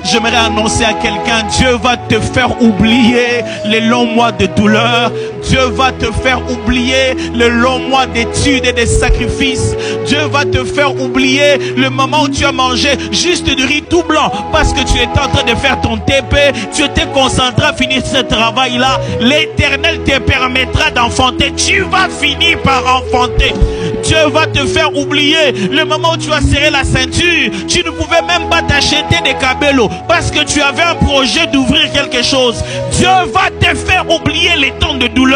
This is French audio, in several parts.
J'aimerais annoncer à quelqu'un, Dieu va te faire oublier les longs mois de douleur. Dieu va te faire oublier les longs mois d'études et de sacrifices. Dieu va te faire oublier le moment où tu as mangé juste du riz tout blanc parce que tu étais en train de faire ton TP. Tu étais concentré à finir ce travail-là. L'Éternel te permettra d'enfanter. Tu vas finir par enfanter. Dieu va te faire oublier le moment où tu as serré la ceinture. Tu ne pouvais même pas t'acheter des cabellos parce que tu avais un projet d'ouvrir quelque chose. Dieu va te faire oublier les temps de douleur.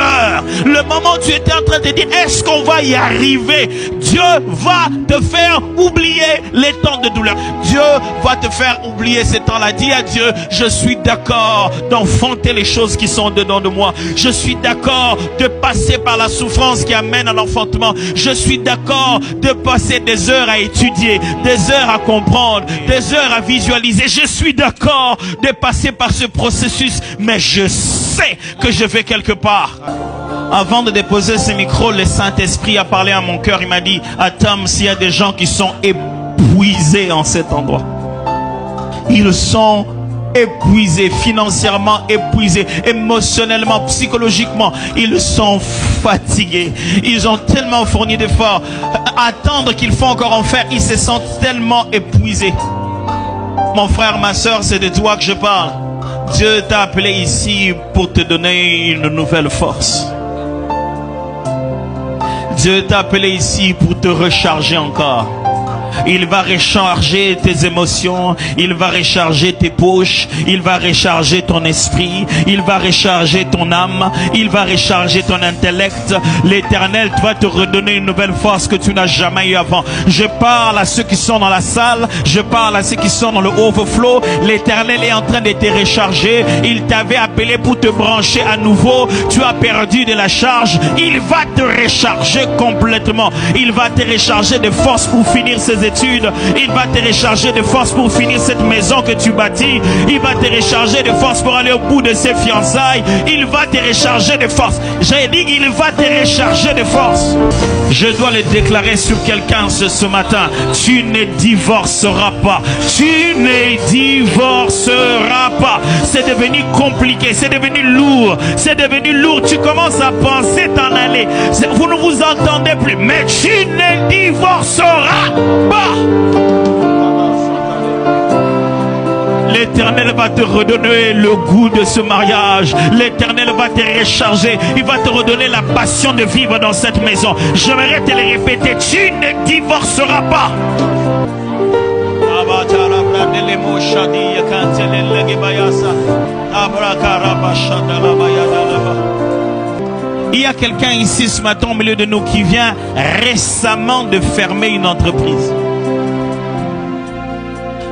Le moment où tu étais en train de dire, est-ce qu'on va y arriver? Dieu va te faire oublier les temps de douleur. Dieu va te faire oublier ces temps-là. Dis à Dieu, je suis d'accord d'enfanter les choses qui sont dedans de moi. Je suis d'accord de passer par la souffrance qui amène à l'enfantement. Je suis d'accord de passer des heures à étudier, des heures à comprendre, des heures à visualiser. Je suis d'accord de passer par ce processus, mais je sais que je vais quelque part. Avant de déposer ce micro, le Saint-Esprit a parlé à mon cœur. Il m'a dit, Atam, s'il y a des gens qui sont épuisés en cet endroit, ils sont épuisés, financièrement épuisés, émotionnellement, psychologiquement, ils sont fatigués. Ils ont tellement fourni d'efforts. Attendre qu'il faut encore en faire, ils se sentent tellement épuisés. Mon frère, ma soeur, c'est de toi que je parle. Dieu t'a appelé ici pour te donner une nouvelle force. Dieu t'a appelé ici pour te recharger encore. Il va recharger tes émotions, il va recharger tes poches, il va recharger ton esprit, il va recharger ton âme, il va recharger ton intellect. L'Éternel va te redonner une nouvelle force que tu n'as jamais eu avant. Je parle à ceux qui sont dans la salle, je parle à ceux qui sont dans le overflow. L'Éternel est en train de te recharger. Il t'avait appelé pour te brancher à nouveau. Tu as perdu de la charge. Il va te recharger complètement. Il va te recharger de force pour finir ses études. Il va te recharger de force pour finir cette maison que tu bâtis. Il va te recharger de force pour aller au bout de ses fiançailles. Il va te recharger de force. J'ai dit, il va te recharger de force. Je dois le déclarer sur quelqu'un ce matin. Tu ne divorceras pas. Tu ne divorceras pas. C'est devenu compliqué. C'est devenu lourd. C'est devenu lourd. Tu commences à penser t'en aller. Vous ne vous entendez plus. Mais tu ne divorceras pas. L'Éternel va te redonner le goût de ce mariage. L'Éternel va te recharger. Il va te redonner la passion de vivre dans cette maison. J'aimerais te le répéter. Tu ne divorceras pas. Il y a quelqu'un ici ce matin au milieu de nous qui vient récemment de fermer une entreprise.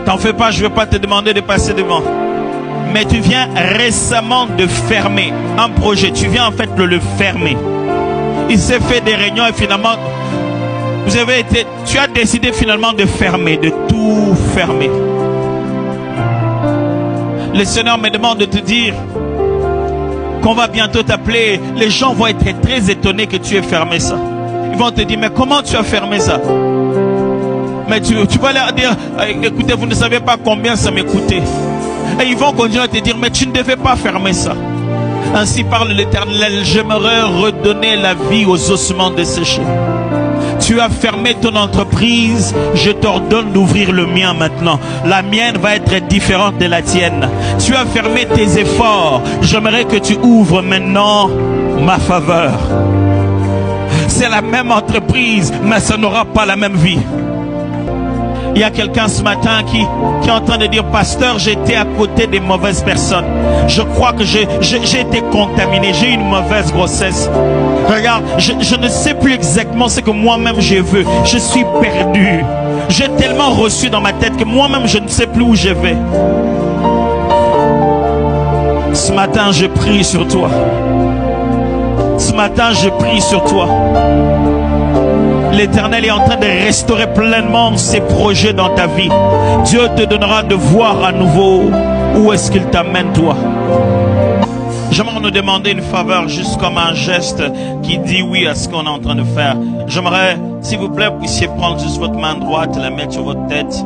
T'en fais pas, je ne vais pas te demander de passer devant. Mais tu viens récemment de fermer un projet. Tu viens en fait de le fermer. Il s'est fait des réunions et finalement, tu as décidé finalement de fermer, de tout fermer. Le Seigneur me demande de te dire qu'on va bientôt t'appeler. Les gens vont être très étonnés que tu aies fermé ça. Ils vont te dire, mais comment tu as fermé ça? Mais tu vas leur dire, écoutez, vous ne savez pas combien ça m'écoutait. Et ils vont continuer à te dire, mais tu ne devais pas fermer ça. Ainsi parle l'Éternel, j'aimerais redonner la vie aux ossements desséchés. Tu as fermé ton entreprise, je t'ordonne d'ouvrir le mien maintenant. La mienne va être différente de la tienne. Tu as fermé tes efforts, j'aimerais que tu ouvres maintenant ma faveur. C'est la même entreprise, mais ça n'aura pas la même vie. Il y a quelqu'un ce matin qui est en train de dire, pasteur, j'étais à côté des mauvaises personnes. Je crois que j'ai été contaminé. J'ai eu une mauvaise grossesse. Regarde, je ne sais plus exactement ce que moi-même je veux. Je suis perdu. J'ai tellement reçu dans ma tête que moi-même je ne sais plus où je vais. Ce matin, je prie sur toi. Ce matin, je prie sur toi. L'Éternel est en train de restaurer pleinement ses projets dans ta vie. Dieu te donnera de voir à nouveau où est-ce qu'il t'amène toi. J'aimerais nous demander une faveur, juste comme un geste qui dit oui à ce qu'on est en train de faire. J'aimerais, s'il vous plaît, vous puissiez prendre juste votre main droite et la mettre sur votre tête.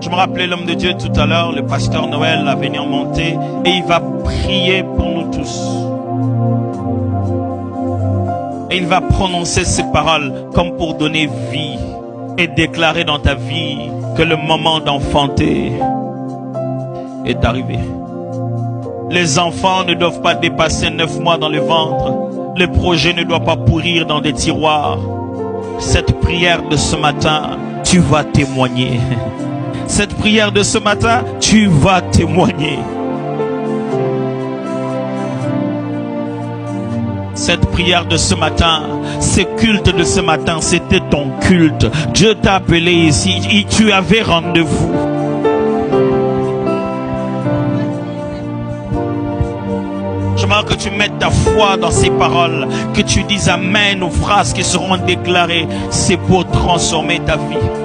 Je me rappelais l'homme de Dieu tout à l'heure, le pasteur Noël a venu en monter et il va prier pour nous tous. Et il va prononcer ces paroles comme pour donner vie et déclarer dans ta vie que le moment d'enfanter est arrivé. Les enfants ne doivent pas dépasser 9 mois dans le ventre. Le projet ne doit pas pourrir dans des tiroirs. Cette prière de ce matin, tu vas témoigner. Cette prière de ce matin, tu vas témoigner. Cette prière de ce matin, ce culte de ce matin, c'était ton culte. Dieu t'a appelé ici et tu avais rendez-vous. J'aimerais que tu mettes ta foi dans ces paroles, que tu dises amen aux phrases qui seront déclarées. C'est pour transformer ta vie.